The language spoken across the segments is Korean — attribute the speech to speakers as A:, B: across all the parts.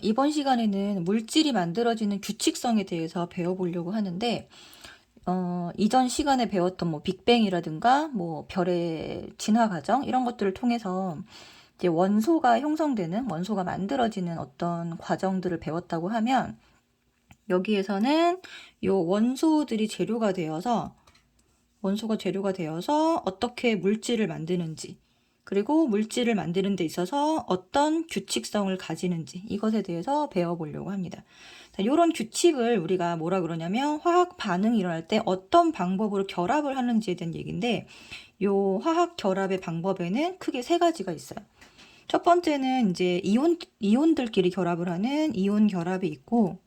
A: 이번 시간에는 물질이 만들어지는 규칙성에 대해서 배워보려고 하는데, 이전 시간에 배웠던 뭐 빅뱅이라든가 뭐 별의 진화 과정 이런 것들을 통해서 이제 원소가 형성되는, 원소가 만들어지는 어떤 과정들을 배웠다고 하면, 여기에서는 요 원소가 재료가 되어서 어떻게 물질을 만드는지, 그리고 물질을 만드는 데 있어서 어떤 규칙성을 가지는지, 이것에 대해서 배워보려고 합니다. 자, 이런 규칙을 우리가 뭐라 그러냐면 화학 반응이 일어날 때 어떤 방법으로 결합을 하는지에 대한 얘기인데, 요 화학 결합의 방법에는 크게 세 가지가 있어요. 첫 번째는 이제 이온들끼리 결합을 하는 이온 결합이 있고,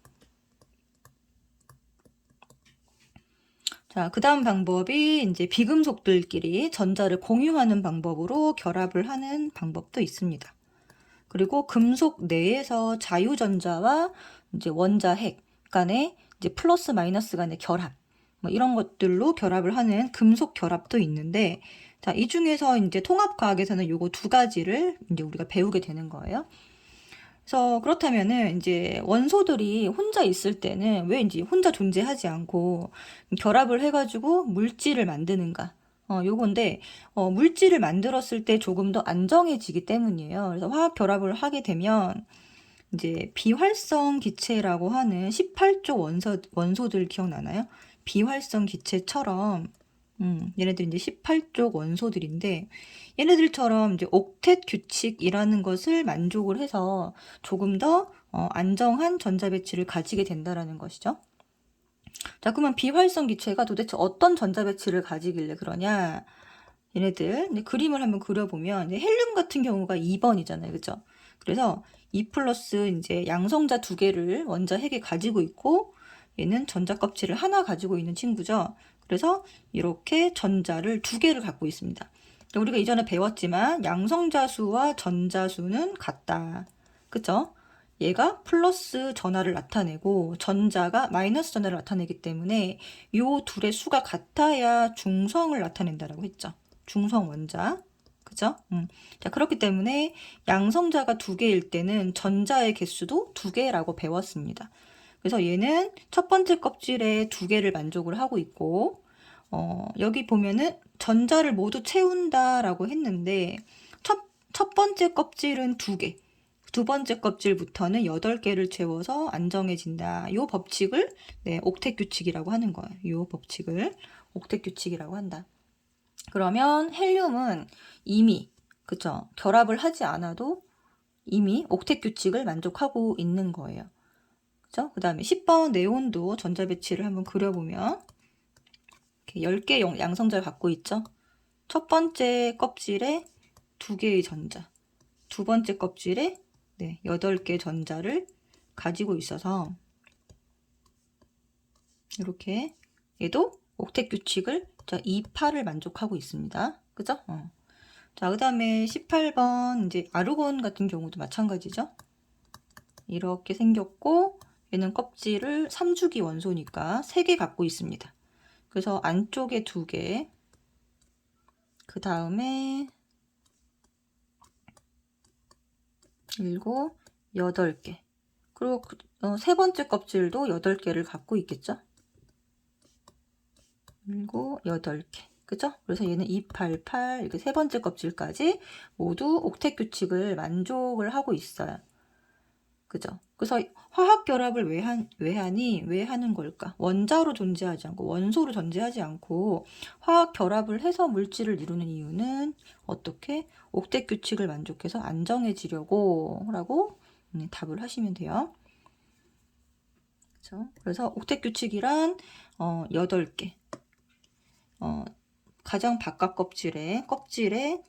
A: 자, 그 다음 방법이 이제 비금속들끼리 전자를 공유하는 방법으로 결합을 하는 방법도 있습니다. 그리고 금속 내에서 자유전자와 이제 원자핵 간의 이제 플러스 마이너스 간의 결합, 뭐 이런 것들로 결합을 하는 금속 결합도 있는데, 자, 이 중에서 이제 통합과학에서는 요거 두 가지를 이제 우리가 배우게 되는 거예요. 그래서 그렇다면은 이제 원소들이 혼자 있을 때는 왜 이제 혼자 존재하지 않고 결합을 해가지고 물질을 만드는가? 요건데, 물질을 만들었을 때 조금 더 안정해지기 때문이에요. 그래서 화학 결합을 하게 되면 이제 비활성 기체라고 하는 18조 원소들 기억나나요? 비활성 기체처럼 얘네들 이제 18족 원소들인데, 얘네들처럼 이제 옥텟 규칙이라는 것을 만족을 해서 조금 더 안정한 전자 배치를 가지게 된다라는 것이죠. 자, 그러면 비활성 기체가 도대체 어떤 전자 배치를 가지길래 그러냐? 얘네들 그림을 한번 그려보면 이제 헬륨 같은 경우가 2번이잖아요, 그죠? 그래서 2 플러스 이제 양성자 두 개를 원자 핵에 가지고 있고, 얘는 전자 껍질을 하나 가지고 있는 친구죠. 그래서 이렇게 전자를 두 개를 갖고 있습니다. 우리가 이전에 배웠지만 양성자수와 전자수는 같다. 그쵸? 얘가 플러스 전하를 나타내고 전자가 마이너스 전하를 나타내기 때문에 요 둘의 수가 같아야 중성을 나타낸다라고 했죠. 중성 원자. 그죠? 자, 그렇기 때문에 양성자가 두 개일 때는 전자의 개수도 두 개라고 배웠습니다. 그래서 얘는 첫 번째 껍질에 두 개를 만족을 하고 있고, 여기 보면은 전자를 모두 채운다라고 했는데, 첫 번째 껍질은 두 개, 두 번째 껍질부터는 8개를 채워서 안정해진다. 요 법칙을, 네, 옥텟 규칙이라고 하는 거예요. 요 법칙을 옥텟 규칙이라고 한다. 그러면 헬륨은 이미, 그쵸? 결합을 하지 않아도 이미 옥텟 규칙을 만족하고 있는 거예요. 그죠? 그 다음에 10번 네온도 전자 배치를 한번 그려보면, 이렇게 10개 양성자를 갖고 있죠? 첫 번째 껍질에 2개의 전자, 두 번째 껍질에 8개 전자를 가지고 있어서, 이렇게 얘도 옥텟 규칙을 2파를 만족하고 있습니다. 그죠? 자, 그 다음에 18번 이제 아르곤 같은 경우도 마찬가지죠. 이렇게 생겼고, 얘는 껍질을 3주기 원소니까 3개 갖고 있습니다. 그래서 안쪽에 2개, 그 다음에 7, 8개, 그리고 세 번째 껍질도 8개를 갖고 있겠죠. 7, 8개. 그죠? 그래서 얘는 288, 이렇게 세 번째 껍질까지 모두 옥텟 규칙을 만족을 하고 있어요. 그죠? 그래서 화학 결합을 왜 하는 걸까? 원자로 존재하지 않고 원소로 존재하지 않고 화학 결합을 해서 물질을 이루는 이유는 어떻게? 옥텟 규칙을 만족해서 안정해지려고 라고 답을 하시면 돼요. 그렇죠? 그래서 옥텟 규칙이란 8개. 가장 바깥 껍질에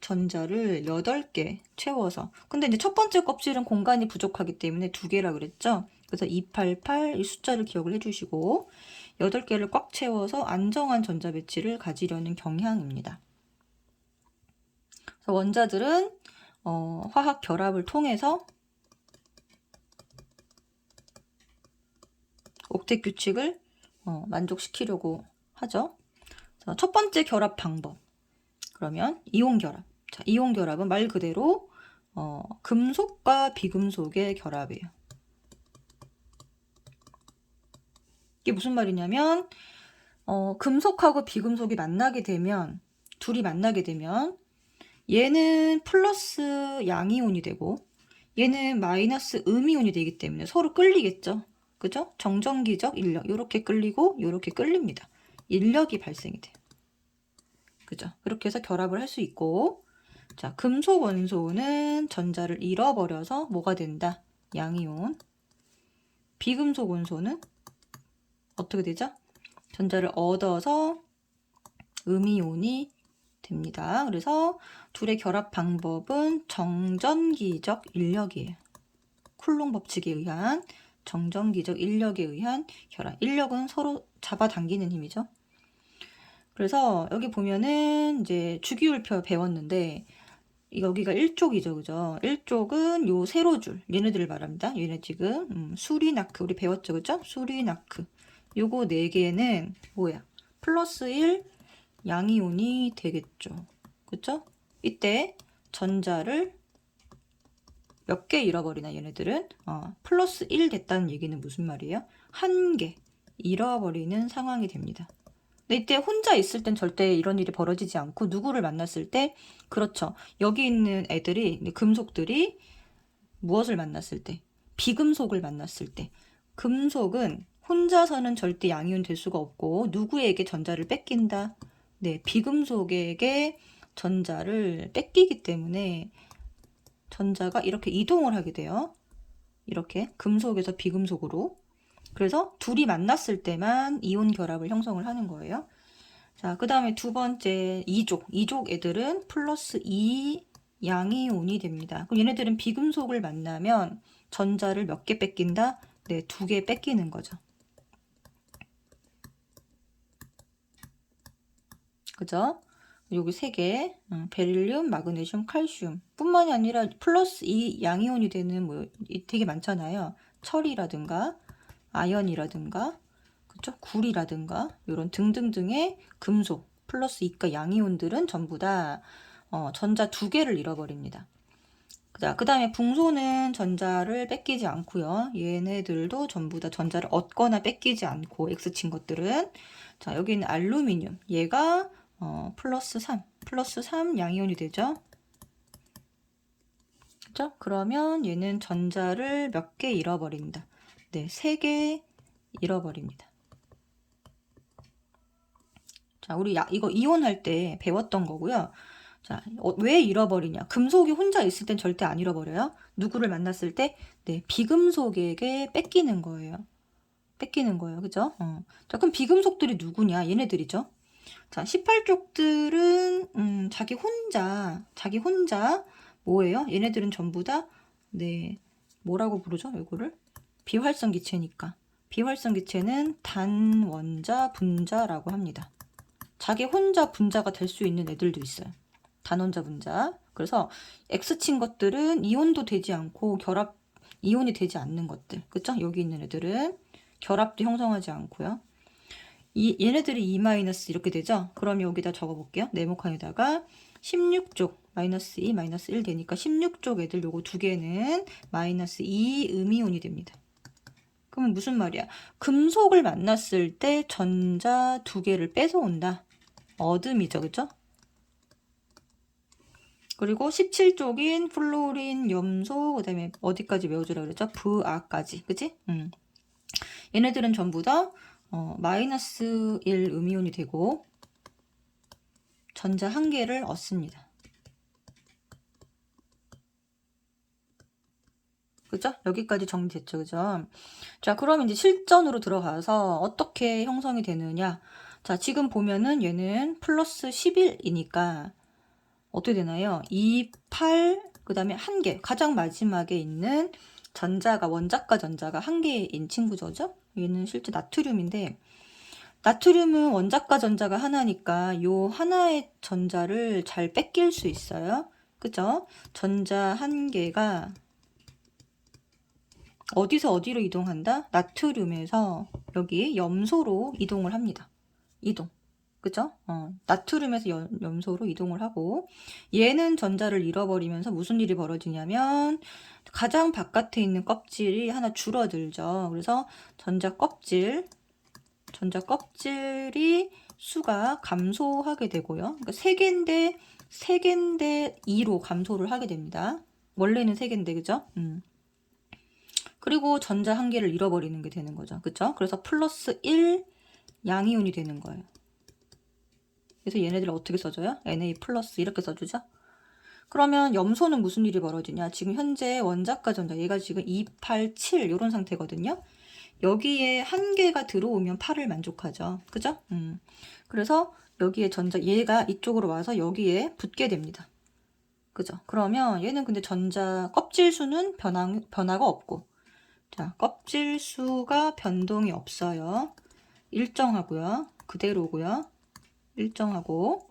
A: 전자를 8개 채워서, 근데 이제 첫 번째 껍질은 공간이 부족하기 때문에 2개라 그랬죠. 그래서 288 이 숫자를 기억을 해주시고 8개를 꽉 채워서 안정한 전자 배치를 가지려는 경향입니다. 그래서 원자들은 화학 결합을 통해서 옥텟 규칙을 만족시키려고 하죠. 첫 번째 결합 방법. 그러면 이온 결합. 자, 이온 결합은 말 그대로 금속과 비금속의 결합이에요. 이게 무슨 말이냐면 금속하고 비금속이 만나게 되면, 둘이 만나게 되면 얘는 플러스 양이온이 되고 얘는 마이너스 음이온이 되기 때문에 서로 끌리겠죠. 그죠? 정전기적 인력, 요렇게 끌리고 요렇게 끌립니다. 인력이 발생이 돼요. 그죠? 그렇게 해서 결합을 할 수 있고, 자, 금속 원소는 전자를 잃어버려서 뭐가 된다? 양이온. 비금속 원소는 어떻게 되죠? 전자를 얻어서 음이온이 됩니다. 그래서 둘의 결합 방법은 정전기적 인력이에요. 쿨롱 법칙에 의한 정전기적 인력에 의한 결합. 인력은 서로 잡아당기는 힘이죠. 그래서 여기 보면은 이제 주기율표 배웠는데 여기가 1족이죠. 그죠? 1족은 요 세로줄. 얘네들을 말합니다. 얘네 지금 수리나크 우리 배웠죠. 그죠? 수리나크. 요거 4개는 뭐야? 플러스 1 양이온이 되겠죠. 그죠? 이때 전자를 몇 개 잃어버리나 얘네들은? 플러스 1 됐다는 얘기는 무슨 말이에요? 1개 잃어버리는 상황이 됩니다. 근데 이때 혼자 있을 땐 절대 이런 일이 벌어지지 않고 누구를 만났을 때, 그렇죠. 여기 있는 애들이, 금속들이 무엇을 만났을 때? 비금속을 만났을 때. 금속은 혼자서는 절대 양이온 될 수가 없고 누구에게 전자를 뺏긴다? 네, 비금속에게 전자를 뺏기기 때문에 전자가 이렇게 이동을 하게 돼요. 이렇게 금속에서 비금속으로. 그래서 둘이 만났을 때만 이온 결합을 형성을 하는 거예요. 자, 그 다음에 두 번째 2족. 2족 애들은 플러스 2 양이온이 됩니다. 그럼 얘네들은 비금속을 만나면 전자를 몇 개 뺏긴다? 네, 2개 뺏기는 거죠. 그죠? 여기 3개, 베릴륨, 마그네슘, 칼슘 뿐만이 아니라 플러스 2 양이온이 되는 뭐 되게 많잖아요. 철이라든가 아연이라든가 그쵸? 굴이라든가 이런 등등등의 금속 플러스 2가 양이온들은 전부 다 전자 2개를 잃어버립니다. 자, 그 다음에 붕소는 전자를 뺏기지 않고요. 얘네들도 전부 다 전자를 얻거나 뺏기지 않고 X친 것들은. 자, 여기 있는 알루미늄 얘가 플러스 3 양이온이 되죠. 그죠? 그러면 얘는 전자를 몇 개 잃어버린다. 네, 3개 잃어버립니다. 자, 우리 이거 이온할 때 배웠던 거고요. 자, 왜 잃어버리냐? 금속이 혼자 있을 땐 절대 안 잃어버려요. 누구를 만났을 때? 네, 비금속에게 뺏기는 거예요. 뺏기는 거예요. 그죠? 자, 그럼 비금속들이 누구냐? 얘네들이죠. 자, 18족들은 자기 혼자 뭐예요? 얘네들은 전부 다 네, 뭐라고 부르죠? 이거를? 비활성 기체니까. 비활성 기체는 단원자, 분자라고 합니다. 자기 혼자 분자가 될 수 있는 애들도 있어요. 단원자 분자. 그래서 X친 것들은 이온도 되지 않고 결합 이온이 되지 않는 것들. 그쵸? 여기 있는 애들은 결합도 형성하지 않고요. 얘네들이 2- 이렇게 되죠? 그럼 여기다 적어볼게요. 네모칸에다가 16족 마이너스 2, 마이너스 1 되니까 16족 애들 요거 2개는 마이너스 2 음이온이 됩니다. 그러면 무슨 말이야? 금속을 만났을 때 전자 2개를 뺏어온다. 어둠이죠. 그죠? 그리고 17쪽인 플로린, 염소, 그 다음에 어디까지 외워주라 그랬죠? 브아까지. 그치? 얘네들은 전부 다 마이너스 1 음이온이 되고 전자 1개를 얻습니다. 그죠? 여기까지 정리됐죠. 그죠? 자, 그럼 이제 실전으로 들어가서 어떻게 형성이 되느냐. 자, 지금 보면은 얘는 플러스 11이니까 어떻게 되나요? 2, 8, 그 다음에 1개. 가장 마지막에 있는 전자가, 원자가 전자가 1개인 친구죠. 얘는 실제 나트륨인데, 나트륨은 원자가 전자가 하나니까 요 하나의 전자를 잘 뺏길 수 있어요. 그죠? 전자 1개가 어디서 어디로 이동한다? 나트륨에서 여기 염소로 이동을 합니다. 이동. 그죠? 나트륨에서 염소로 이동을 하고 얘는 전자를 잃어버리면서 무슨 일이 벌어지냐면 가장 바깥에 있는 껍질이 하나 줄어들죠. 그래서 전자 껍질 전자 껍질이 수가 감소하게 되고요. 그러니까 3개인데 2로 감소를 하게 됩니다. 원래는 3개인데, 그죠? 그리고 전자 1개를 잃어버리는 게 되는 거죠. 그죠? 그래서 플러스 1 양이온이 되는 거예요. 그래서 얘네들을 어떻게 써줘요? Na 플러스 이렇게 써주죠? 그러면 염소는 무슨 일이 벌어지냐? 지금 현재 원자과 전자, 얘가 지금 2, 8, 7 이런 상태거든요. 여기에 1개가 들어오면 8을 만족하죠. 그죠? 그래서 여기에 전자, 얘가 이쪽으로 와서 여기에 붙게 됩니다. 그죠? 그러면 얘는 근데 전자 껍질 수는 변화가 없고, 자, 껍질 수가 변동이 없어요. 일정하고요. 그대로고요. 일정하고.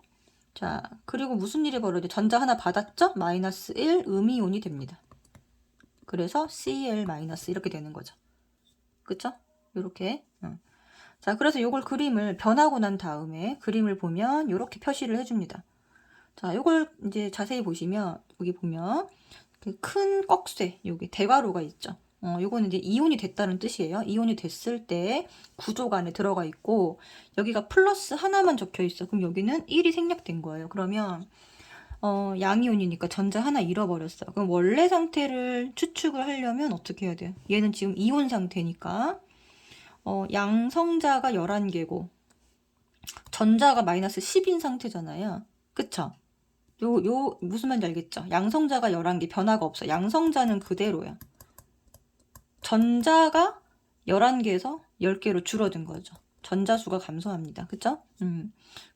A: 자, 그리고 무슨 일이 벌어져? 전자 하나 받았죠? 마이너스 1 음이온이 됩니다. 그래서 Cl 마이너스 이렇게 되는 거죠. 그쵸? 요렇게. 자, 그래서 요걸 그림을 변하고 난 다음에 그림을 보면 요렇게 표시를 해줍니다. 자, 요걸 이제 자세히 보시면 여기 보면 그 큰 꺽쇠, 여기 대괄호가 있죠. 요거는 이제 이온이 됐다는 뜻이에요. 이온이 됐을 때 구조가 안에 들어가 있고 여기가 플러스 하나만 적혀 있어. 그럼 여기는 1이 생략된 거예요. 그러면 양이온이니까 전자 하나 잃어버렸어. 그럼 원래 상태를 추측을 하려면 어떻게 해야 돼요? 얘는 지금 이온 상태니까 양성자가 11개고 전자가 마이너스 10인 상태잖아요. 그쵸? 무슨 말인지 알겠죠? 양성자가 11개 변화가 없어. 양성자는 그대로야. 전자가 11개에서 10개로 줄어든 거죠. 전자수가 감소합니다. 그쵸?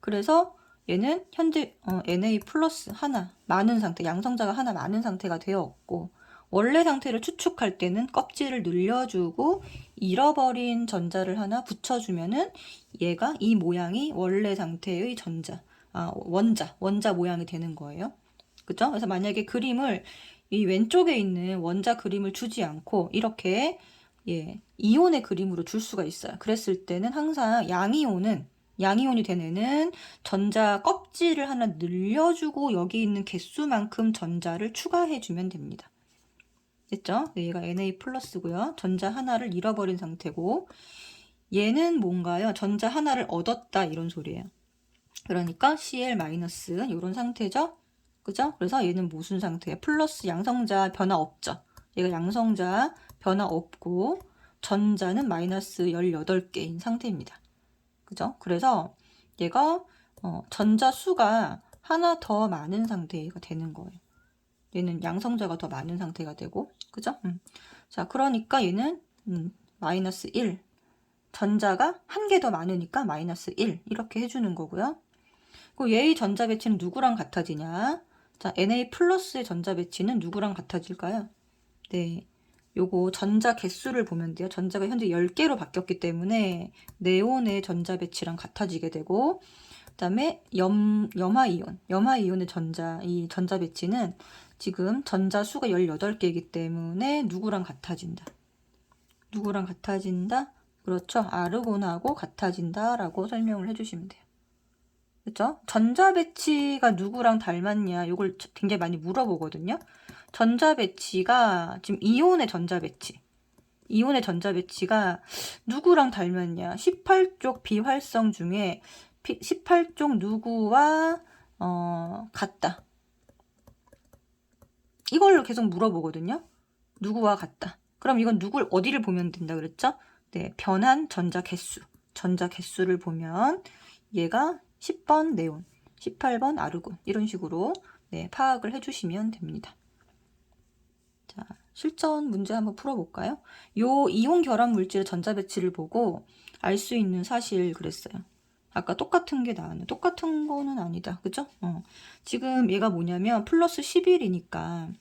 A: 그래서 얘는 현재 Na 플러스 하나 많은 상태, 양성자가 하나 많은 상태가 되었고 원래 상태를 추측할 때는 껍질을 늘려주고 잃어버린 전자를 하나 붙여주면은 얘가 이 모양이 원래 상태의 원자 모양이 되는 거예요. 그죠? 그래서 만약에 그림을 이 왼쪽에 있는 원자 그림을 주지 않고 이렇게 이온의 그림으로 줄 수가 있어요. 그랬을 때는 항상 양이온이 된 애는 전자 껍질을 하나 늘려주고 여기 있는 개수만큼 전자를 추가해주면 됩니다. 됐죠? 얘가 Na 플러스고요. 전자 하나를 잃어버린 상태고 얘는 뭔가요? 전자 하나를 얻었다 이런 소리예요. 그러니까 Cl 마이너스 이런 상태죠? 그죠? 그래서 얘는 무슨 상태예요? 플러스 양성자 변화 없죠? 얘가 양성자 변화 없고 전자는 마이너스 18개인 상태입니다. 그죠? 그래서 얘가 전자 수가 하나 더 많은 상태가 되는 거예요. 얘는 양성자가 더 많은 상태가 되고, 그죠? 자, 그러니까 얘는 마이너스 1. 전자가 1개 더 많으니까 마이너스 1. 이렇게 해주는 거고요. 그리고 얘의 전자 배치는 누구랑 같아지냐? 자, Na 플러스의 전자 배치는 누구랑 같아질까요? 네. 요거 전자 개수를 보면 돼요. 전자가 현재 10개로 바뀌었기 때문에 네온의 전자 배치랑 같아지게 되고, 그 다음에 염화이온의 이 전자 배치는 지금 전자 수가 18개이기 때문에 누구랑 같아진다? 누구랑 같아진다? 그렇죠. 아르곤하고 같아진다라고 설명을 해주시면 돼요. 그렇죠? 전자 배치가 누구랑 닮았냐? 이걸 굉장히 많이 물어보거든요. 전자 배치가 지금 이온의 전자 배치가 누구랑 닮았냐? 18쪽 비활성 중에 18쪽 누구와 같다. 이걸로 계속 물어보거든요. 누구와 같다. 그럼 이건 어디를 보면 된다 그랬죠? 네, 변한 전자 개수를 보면 얘가 10번 네온, 18번 아르곤 이런 식으로 파악을 해주시면 됩니다. 자, 실전 문제 한번 풀어볼까요? 요 이온 결합 물질의 전자 배치를 보고 알 수 있는 사실 그랬어요. 아까 똑같은 게 나왔네. 똑같은 거는 아니다. 그죠? 지금 얘가 뭐냐면 플러스 11이니까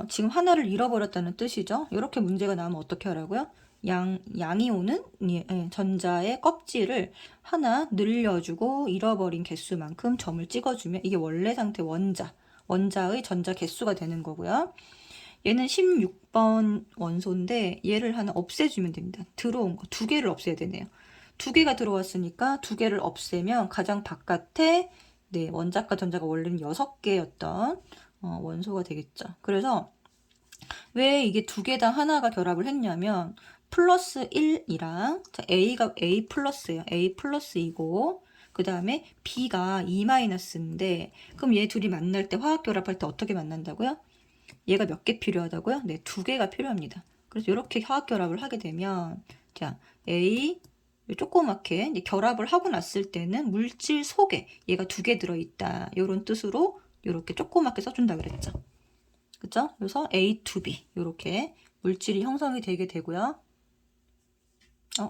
A: 지금 하나를 잃어버렸다는 뜻이죠. 이렇게 문제가 나오면 어떻게 하라고요? 양이온은 전자의 껍질을 하나 늘려주고 잃어버린 개수만큼 점을 찍어주면 이게 원래 상태 원자의 전자 개수가 되는 거고요. 얘는 16번 원소인데 얘를 하나 없애주면 됩니다. 들어온 거 2개를 없애야 되네요. 2개가 들어왔으니까 2개를 없애면 가장 바깥에 원자과 전자가 원래는 6개였던 원소가 되겠죠. 그래서 왜 이게 2개 다 하나가 결합을 했냐면 플러스 1이랑 자, A가 A 플러스예요. A 플러스이고 그 다음에 B가 E 마이너스인데 그럼 얘 둘이 만날 때 화학 결합할 때 어떻게 만난다고요? 얘가 몇 개 필요하다고요? 네, 2개가 필요합니다. 그래서 이렇게 화학 결합을 하게 되면 자, A 조그맣게 이제 결합을 하고 났을 때는 물질 속에 얘가 2개 들어있다. 이런 뜻으로 이렇게 조그맣게 써준다 그랬죠. 그죠? 그래서 A to B 이렇게 물질이 형성이 되게 되고요.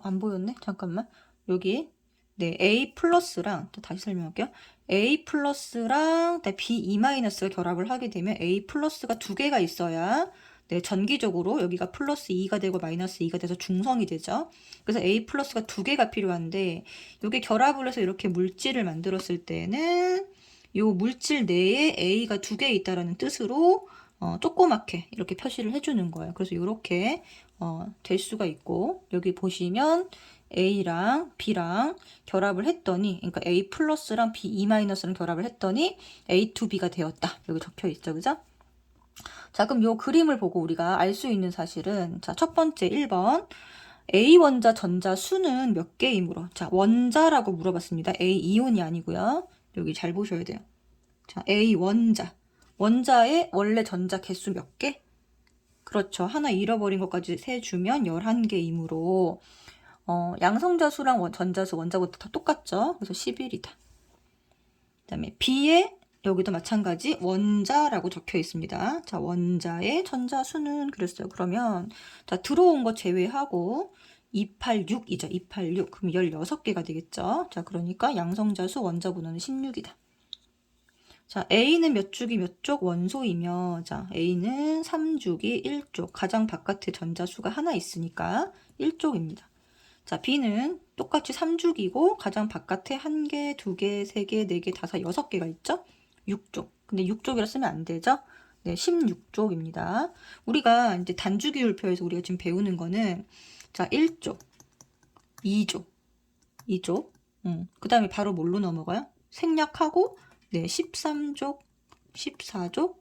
A: 안 보였네? 잠깐만. 여기 네, A 플러스랑 다시 설명할게요. A 플러스랑 B E 마이너스가 결합을 하게 되면 A 플러스가 2개가 있어야 네, 전기적으로 여기가 플러스 2가 되고 마이너스 2가 돼서 중성이 되죠. 그래서 A 플러스가 2개가 필요한데 이게 결합을 해서 이렇게 물질을 만들었을 때는 이 물질 내에 A가 2개 있다라는 뜻으로 조그맣게 이렇게 표시를 해주는 거예요. 그래서 이렇게 될 수가 있고 여기 보시면 A랑 B랑 결합을 했더니 그러니까 A 플러스랑 B E 마이너스랑 결합을 했더니 A to B가 되었다. 여기 적혀 있죠. 그죠? 자, 그럼 요 그림을 보고 우리가 알 수 있는 사실은 자, 첫 번째 1번 A 원자 전자 수는 몇 개이므로 자, 원자라고 물어봤습니다. A 이온이 아니고요. 여기 잘 보셔야 돼요. 자, A 원자의 원래 전자 개수 몇 개? 그렇죠. 하나 잃어버린 것까지 세주면 11개이므로 양성자 수랑 전자수 원자보다 다 똑같죠. 그래서 11이다. 그 다음에 B에 여기도 마찬가지 원자라고 적혀 있습니다. 자, 원자의 전자수는 그랬어요. 그러면 자, 들어온 거 제외하고 286이죠. 286. 그럼 16개가 되겠죠. 자, 그러니까 양성자수 원자 번호는 16이다. 자, A는 몇 주기 몇 쪽 원소이며 자, A는 3주기 1쪽 가장 바깥에 전자수가 하나 있으니까 1쪽입니다. 자, B는 똑같이 3주기고 가장 바깥에 1개, 2개, 3개, 4개, 5, 6개가 있죠? 6쪽. 근데 6쪽이라 쓰면 안 되죠? 네, 16쪽입니다. 우리가 이제 단주기율표에서 우리가 지금 배우는 거는 자, 1쪽, 2쪽, 2쪽. 그 다음에 바로 뭘로 넘어가요? 생략하고 네, 13쪽, 14쪽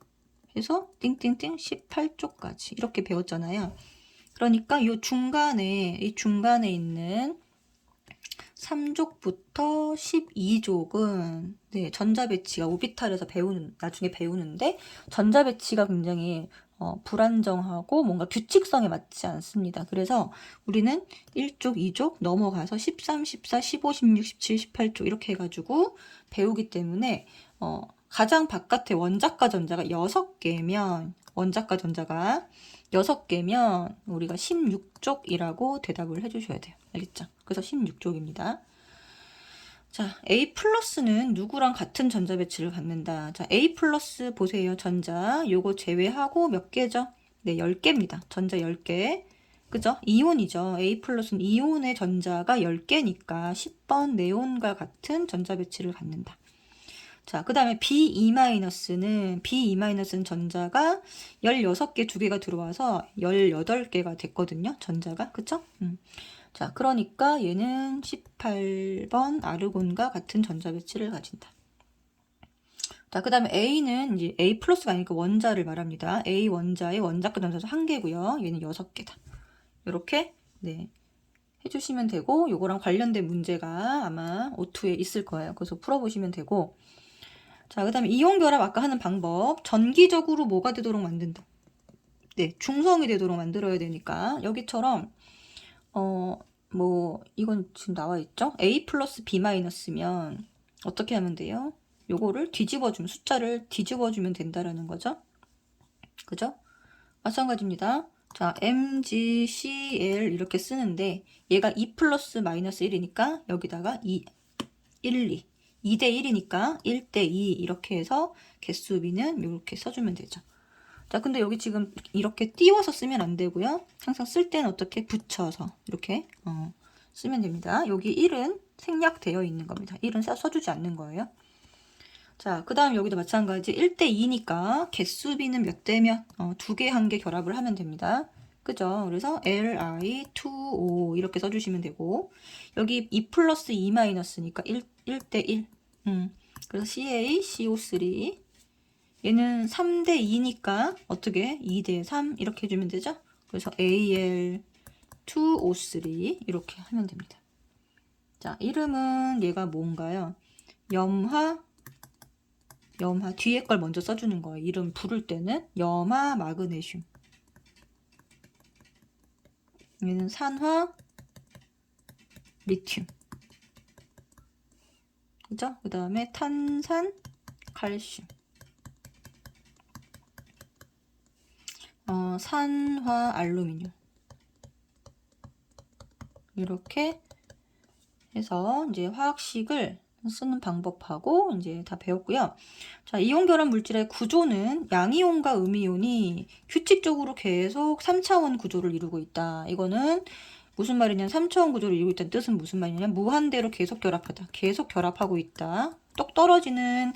A: 해서 띵띵띵 18쪽까지 이렇게 배웠잖아요. 그러니까 이 중간에 있는 3족부터 12족은 네, 전자 배치가 오비탈에서 나중에 배우는데 전자 배치가 굉장히 불안정하고 뭔가 규칙성에 맞지 않습니다. 그래서 우리는 1족, 2족 넘어가서 13, 14, 15, 16, 17, 18족 이렇게 해가지고 배우기 때문에 가장 바깥에 원자과 전자가 6개면 원자과 전자가 6개면 우리가 16족이라고 대답을 해주셔야 돼요. 알겠죠? 그래서 16족입니다. 자, A 플러스는 누구랑 같은 전자 배치를 갖는다. 자, A 플러스 보세요. 전자 요거 제외하고 몇 개죠? 네, 10개입니다. 전자 10개. 그죠? 이온이죠. A 플러스는 이온의 전자가 10개니까 10번 네온과 같은 전자 배치를 갖는다. 자, 그 다음에 B2-는 전자가 16개, 2개가 들어와서 18개가 됐거든요. 전자가. 그쵸? 자, 그러니까 얘는 18번 아르곤과 같은 전자 배치를 가진다. 자, 그 다음에 A는 이제 A 플러스가 아니니까 원자를 말합니다. A 원자의 원자과 전자수 1개고요. 얘는 6개다. 이렇게, 네. 해주시면 되고, 요거랑 관련된 문제가 아마 O2에 있을 거예요. 그래서 풀어보시면 되고, 자, 그 다음에 이온 결합 아까 하는 방법. 전기적으로 뭐가 되도록 만든다. 네, 중성이 되도록 만들어야 되니까 여기처럼 이건 지금 나와 있죠? A 플러스 B 마이너스면 어떻게 하면 돼요? 요거를 뒤집어주면 숫자를 뒤집어주면 된다라는 거죠. 그죠? 마찬가지입니다. 자, MgCl 이렇게 쓰는데 얘가 2 플러스 마이너스 1이니까 여기다가 2, 1, 2 2대 1이니까 1대 2 이렇게 해서 개수비는 이렇게 써주면 되죠. 자, 근데 여기 지금 이렇게 띄워서 쓰면 안 되고요. 항상 쓸 때는 어떻게 붙여서 이렇게 쓰면 됩니다. 여기 1은 생략되어 있는 겁니다. 1은 써주지 않는 거예요. 자, 그 다음 여기도 마찬가지 1대 2니까 개수비는 몇 대 몇? 2개, 1개 결합을 하면 됩니다. 그죠? 그래서 Li2O 이렇게 써주시면 되고 여기 2 플러스 2 마이너스니까 1대 1 그래서 CaCO3 얘는 3대 2니까 어떻게 2대 3 이렇게 해주면 되죠? 그래서 Al 2O3 이렇게 하면 됩니다. 자, 이름은 얘가 뭔가요? 염화 뒤에 걸 먼저 써주는 거예요. 이름 부를 때는 염화 마그네슘. 얘는 산화 리튬. 그죠? 그 다음에 탄산 칼슘. 산화 알루미늄. 이렇게 해서 이제 화학식을 쓰는 방법하고 이제 다 배웠고요. 자, 이온 결합 물질의 구조는 양이온과 음이온이 규칙적으로 계속 3차원 구조를 이루고 있다. 이거는 무슨 말이냐면 3차원 구조를 이루고 있다는 뜻은 무슨 말이냐면 무한대로 계속 결합하다. 계속 결합하고 있다. 똑 떨어지는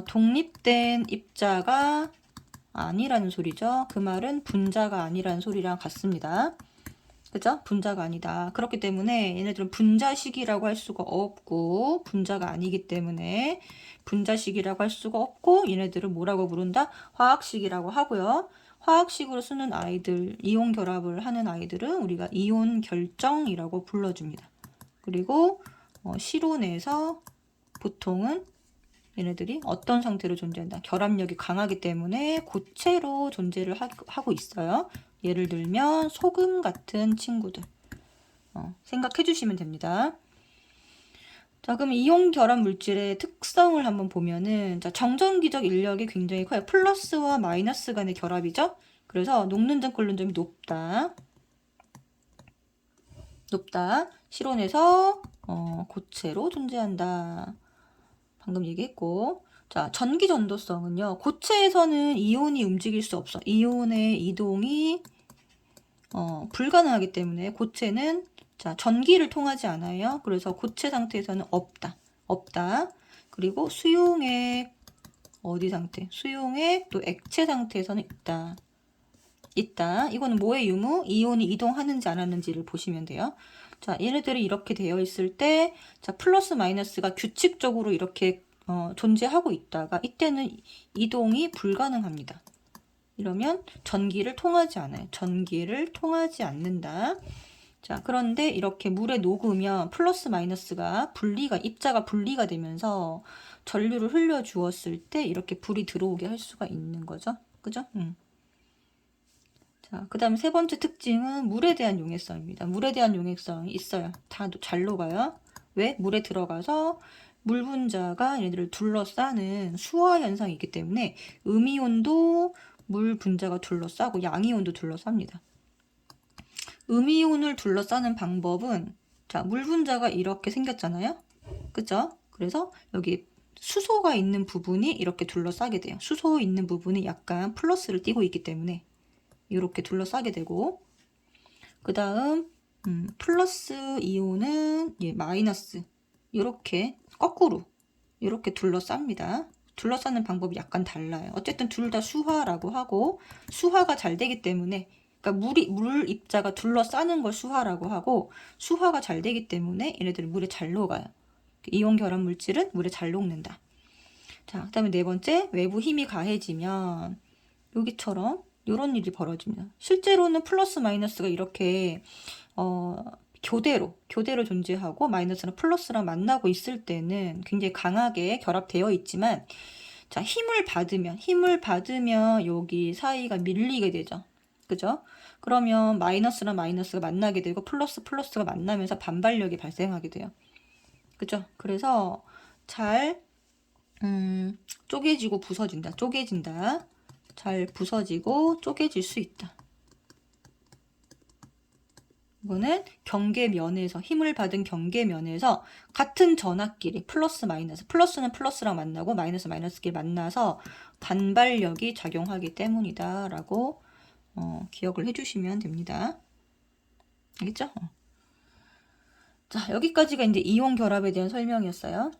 A: 독립된 입자가 아니라는 소리죠. 그 말은 분자가 아니라는 소리랑 같습니다. 그죠? 분자가 아니다. 그렇기 때문에 얘네들은 분자식이라고 할 수가 없고 분자가 아니기 때문에 분자식이라고 할 수가 없고 얘네들은 뭐라고 부른다? 화학식이라고 하고요. 화학식으로 쓰는 아이들, 이온 결합을 하는 아이들은 우리가 이온 결정이라고 불러줍니다. 그리고 실온에서 보통은 얘네들이 어떤 상태로 존재한다? 결합력이 강하기 때문에 고체로 존재를 하고 있어요. 예를 들면 소금 같은 친구들 생각해 주시면 됩니다. 자, 그럼 이온 결합 물질의 특성을 한번 보면은 자, 정전기적 인력이 굉장히 커요. 플러스와 마이너스 간의 결합이죠. 그래서 녹는점 끓는점이 높다. 실온에서 고체로 존재한다. 방금 얘기했고, 자, 전기 전도성은요. 고체에서는 이온이 움직일 수 없어. 이온의 이동이 불가능하기 때문에 고체는 자, 전기를 통하지 않아요. 그래서 고체 상태에서는 없다. 그리고 수용액 어디 상태? 수용액 또 액체 상태에서는 있다. 이거는 뭐의 유무? 이온이 이동하는지 안 하는지를 보시면 돼요. 자, 얘네들이 이렇게 되어 있을 때, 자, 플러스 마이너스가 규칙적으로 이렇게 존재하고 있다가 이때는 이동이 불가능합니다. 이러면 전기를 통하지 않아요. 전기를 통하지 않는다. 자, 그런데 이렇게 물에 녹으면 플러스 마이너스가 입자가 분리가 되면서 전류를 흘려 주었을 때 이렇게 불이 들어오게 할 수가 있는 거죠. 그죠? 자, 그 다음 세 번째 특징은 물에 대한 용해성입니다. 물에 대한 용해성이 있어요. 다 잘 녹아요. 왜? 물에 들어가서 물 분자가 얘네들을 둘러싸는 수화 현상이 있기 때문에 음이온도 물 분자가 둘러싸고 양이온도 둘러쌉니다. 음이온을 둘러싸는 방법은 자, 물 분자가 이렇게 생겼잖아요. 그죠? 그래서 여기 수소가 있는 부분이 이렇게 둘러싸게 돼요. 수소 있는 부분이 약간 플러스를 띠고 있기 때문에 이렇게 둘러싸게 되고, 그 다음 플러스 이온은 마이너스 이렇게 거꾸로 이렇게 둘러쌉니다. 둘러싸는 방법이 약간 달라요. 어쨌든 둘 다 수화라고 하고, 수화가 잘 되기 때문에, 그러니까 물 입자가 둘러싸는 걸 수화라고 하고, 수화가 잘 되기 때문에 얘네들은 물에 잘 녹아요. 이온 결합 물질은 물에 잘 녹는다. 자, 그 다음에 네 번째, 외부 힘이 가해지면 여기처럼 이런 일이 벌어집니다. 실제로는 플러스 마이너스가 이렇게 교대로 존재하고 마이너스랑 플러스랑 만나고 있을 때는 굉장히 강하게 결합되어 있지만, 자, 힘을 받으면 여기 사이가 밀리게 되죠. 그죠? 그러면 마이너스랑 마이너스가 만나게 되고 플러스가 만나면서 반발력이 발생하게 돼요. 그죠? 그래서 잘 쪼개지고 부서진다. 잘 부서지고 쪼개질 수 있다. 이거는 경계면에서 힘을 받은 경계면에서 같은 전압끼리 플러스는 플러스랑 만나고 마이너스끼리 만나서 반발력이 작용하기 때문이다 라고 기억을 해주시면 됩니다. 알겠죠? 자, 여기까지가 이제 이온 결합에 대한 설명이었어요.